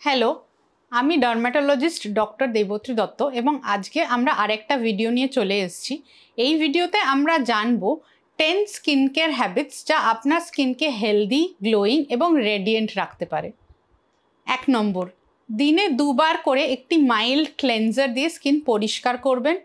Hello, আমি dermatologist doctor Debatri Dutta এবং আজকে আমরা আরেকটা ভিডিও নিয়ে চলে এসেছি। এই ভিডিওতে আমরা জানবো 10 স্কিন কেয়ার হ্যাবিটস যা আপনার স্কিনকে হেলদি, গ্লোয়িং এবং রেডিয়েন্ট রাখতে পারে। 1 নম্বর, দিনে 2 বার করে একটি মাইল্ড ক্লেনজার দিয়ে স্কিন পরিষ্কার করবেন।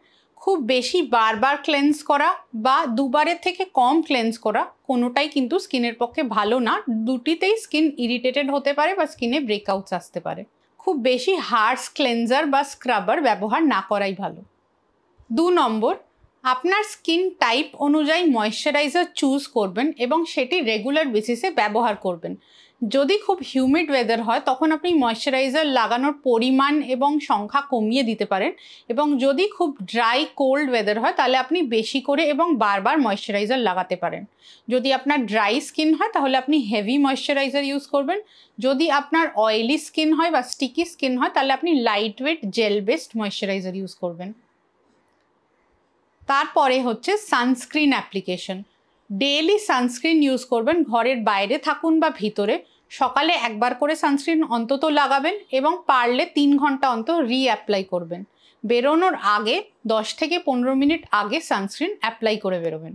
খুব বেশি বারবার ক্লেন্স করা বা 2 বারের থেকে কম ক্লেন্স করা কোনোটাই কিন্তু স্কিনের পক্ষে ভালো না। দুটিতেই স্কিন ইরিটেটেড হতে পারে বা স্কিনে ব্রেকআউটস আসতে পারে। খুব বেশি হার্শ ক্লেনজার বা স্ক্রাবার ব্যবহার না করাই ভালো। 2 নম্বর, আপনার স্কিন টাইপ অনুযায়ী ময়েশ্চারাইজার চুজ করবেন এবং সেটি রেগুলার বেসিসে ব্যবহার করবেন। যদি খুব হিউমিড ওয়েদার হয় তখন আপনি ময়েশ্চারাইজার লাগানোর পরিমাণ এবং সংখ্যা কমিয়ে দিতে পারেন, এবং যদি খুব ড্রাই কোল্ড ওয়েদার হয় তাহলে আপনি বেশি করে এবং বারবার ময়েশ্চারাইজার লাগাতে পারেন। যদি আপনার ড্রাই স্কিন হয় তাহলে আপনি হেভি ময়েশ্চারাইজার ইউজ করবেন। যদি আপনার অয়েলি স্কিন হয় বা স্টিকি স্কিন হয় তাহলে আপনি light weight jail based moisturiser use করবেন। তারপরে হচ্ছে sunscreen application. Daily sunscreen use করবেন, ঘরের বাইরে থাকুন বা ভিতরে। সকালে একবার করে সানস্ক্রিন অন্তত লাগাবেন এবং পারলে 3 ঘন্টা অন্তর অ্যাপ্লাই করবেন। বেরোনোর আগে 10 থেকে 15 মিনিট আগে সানস্ক্রিন অ্যাপ্লাই করে বেরোবেন।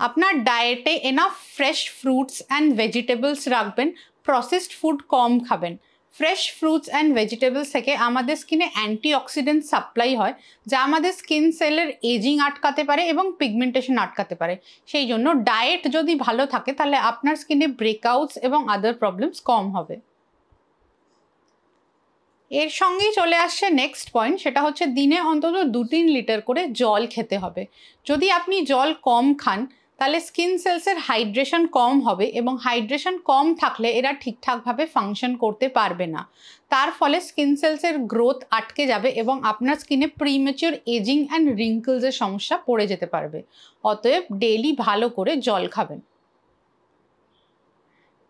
আপনার ডায়েটে enough fresh fruits and vegetables রাখবেন। প্রসেসড ফুড কম খাবেন। ফ্রেশ ফ্রুটস অ্যান্ড ভেজিটেবলস থেকে আমাদের স্কিনে অ্যান্টিঅক্সিডেন্ট সাপ্লাই হয়, যা আমাদের স্কিন সেলের এজিং আটকাতে পারে এবং পিগমেন্টেশন আটকাতে পারে। সেই জন্য ডায়েট যদি ভালো থাকে তাহলে আপনার স্কিনে ব্রেকআউটস এবং আদার প্রবলেমস কম হবে। এর সঙ্গেই চলে আসছে নেক্সট পয়েন্ট, সেটা হচ্ছে দিনে অন্তত 2-3 লিটার করে জল খেতে হবে। যদি আপনি জল কম খান তাহলে স্কিন সেলসের হাইড্রেশন কম হবে এবং হাইড্রেশন কম থাকলে এরা ঠিকঠাকভাবে ফাংশন করতে পারবে না। তার ফলে স্কিন সেলসের গ্রোথ আটকে যাবে এবং আপনার স্কিনে প্রিম্যাচিওর এজিং অ্যান্ড রিঙ্কলসের সমস্যা পড়ে যেতে পারবে। অতএব ডেইলি ভালো করে জল খাবেন।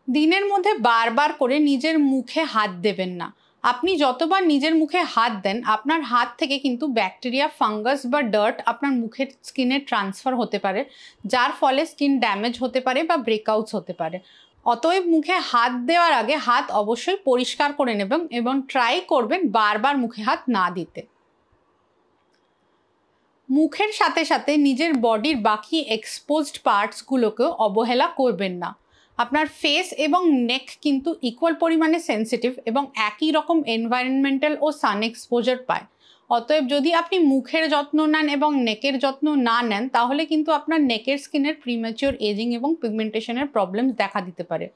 দিনের মধ্যে বারবার করে নিজের মুখে হাত দেবেন না। আপনি যতবার নিজের মুখে হাত দেন আপনার হাত থেকে কিন্তু ব্যাকটেরিয়া, ফাঙ্গাস বা ডার্ট আপনার মুখের স্কিনে ট্রান্সফার হতে পারে, যার ফলে স্কিন ড্যামেজ হতে পারে বা ব্রেকআউটস হতে পারে। অতএব মুখে হাত দেওয়ার আগে হাত অবশ্যই পরিষ্কার করে নেবেন এবং ট্রাই করবেন বারবার মুখে হাত না দিতে। মুখের সাথে সাথে নিজের বডির বাকি এক্সপোজড পার্টসগুলোকেও অবহেলা করবেন না। আপনার ফেস এবং নেক কিন্তু ইকুয়াল পরিমাণে সেন্সিটিভ এবং একই রকম এনভায়রনমেন্টাল ও সান এক্সপোজার পায়। অতএব যদি আপনি মুখের যত্ন নেন এবং নেকের যত্ন না নেন তাহলে কিন্তু আপনার নেকের স্কিনের প্রিম্যাচিওর এজিং এবং পিগমেন্টেশনের প্রবলেম দেখা দিতে পারে।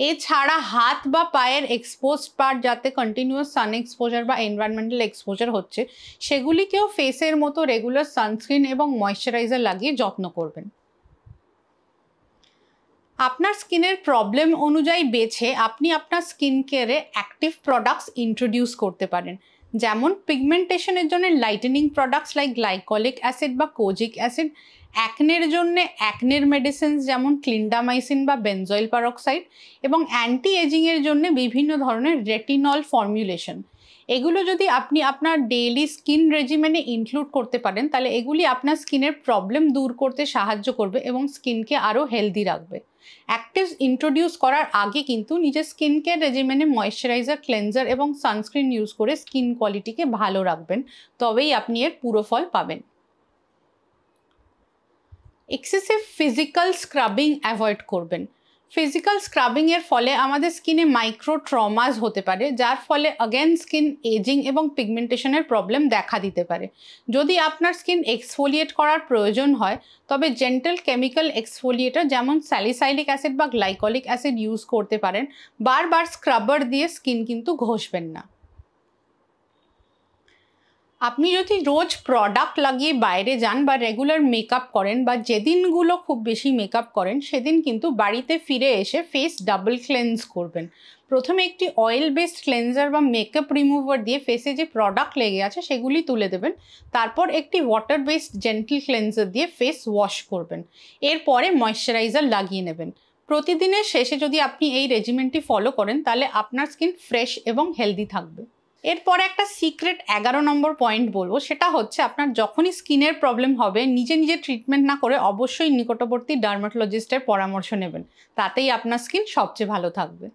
এছাড়া হাত বা পায়ের এক্সপোজড পার্ট যাতে কন্টিনিউয়াস সান এক্সপোজার বা এনভায়রনমেন্টাল এক্সপোজার হচ্ছে সেগুলিকেও ফেসের মতো রেগুলার সানস্ক্রিন এবং ময়েশ্চারাইজার লাগিয়ে যত্ন করবেন। আপনার স্কিনের প্রবলেম অনুযায়ী বেছে আপনি আপনার স্কিন কেয়ারে অ্যাক্টিভ প্রোডাক্টস ইন্ট্রোডিউস করতে পারেন, যেমন পিগমেন্টেশনের জন্য lightning products like glycolic acid বা কোজিক অ্যাসিড, অ্যাকনের জন্য অ্যাকনের মেডিসিনস যেমন ক্লিন্ডামাইসিন বা বেনজয়েল পারক্সাইড, এবং অ্যান্টি এজিংয়ের জন্য বিভিন্ন ধরনের রেটিনল ফর্মুলেশন। এগুলো যদি আপনি আপনার ডেইলি স্কিন রেজিমেনে ইনক্লুড করতে পারেন তাহলে এগুলি আপনার স্কিনের প্রবলেম দূর করতে সাহায্য করবে এবং স্কিনকে আরও হেলদি রাখবে। অ্যাক্টিভস ইন্ট্রোডিউস করার আগে কিন্তু নিজের স্কিন কেয়ার রেজিমেনে ময়েশ্চারাইজার, ক্লেনজার এবং সানস্ক্রিন ইউজ করে স্কিন কোয়ালিটিকে ভালো রাখবেন, তবেই আপনি এর পুরো ফল পাবেন। এক্সেসিভ ফিজিক্যাল স্ক্রাবিং অ্যাভয়েড করবেন। ফিজিক্যাল স্ক্রাবিংয়ের ফলে আমাদের স্কিনে মাইক্রো ট্রমাস হতে পারে, যার ফলে অ্যাগেন স্কিন এজিং এবং পিগমেন্টেশনের প্রবলেম দেখা দিতে পারে। যদি আপনার স্কিন এক্সফোলিয়েট করার প্রয়োজন হয় তবে জেন্টাল কেমিক্যাল এক্সফোলিয়েটর যেমন স্যালিসাইলিক অ্যাসিড বা গ্লাইকলিক অ্যাসিড ইউজ করতে পারেন। বারবার স্ক্রাবার দিয়ে স্কিন কিন্তু ঘষবেন না। আপনি যদি রোজ প্রোডাক্ট লাগিয়ে বাইরে যান বা রেগুলার মেকআপ করেন বা যেদিনগুলো খুব বেশি মেকআপ করেন সেদিন কিন্তু বাড়িতে ফিরে এসে ফেস ডাবল ক্লেন্স করবেন। প্রথমে একটি অয়েল বেসড ক্লেন্সার বা মেকআপ রিমুভার দিয়ে ফেসে যে প্রোডাক্ট লেগে আছে সেগুলি তুলে দেবেন। তারপর একটি ওয়াটার বেসড জেন্টল ক্লেন্সার দিয়ে ফেস ওয়াশ করবেন। এরপরে ময়েশ্চারাইজার লাগিয়ে নেবেন। প্রতিদিনের শেষে যদি আপনি এই রেজিমেন্টটি ফলো করেন তাহলে আপনার স্কিন ফ্রেশ এবং হেলদি থাকবে। এরপরে একটা সিক্রেট 11 নম্বর পয়েন্ট বলবো, সেটা হচ্ছে আপনার যখনই স্কিনের প্রবলেম হবে নিজে নিজে ট্রিটমেন্ট না করে অবশ্যই নিকটবর্তী ডার্মাটোলজিস্টের পরামর্শ নেবেন, তাতেই আপনার স্কিন সবচেয়ে ভালো থাকবে।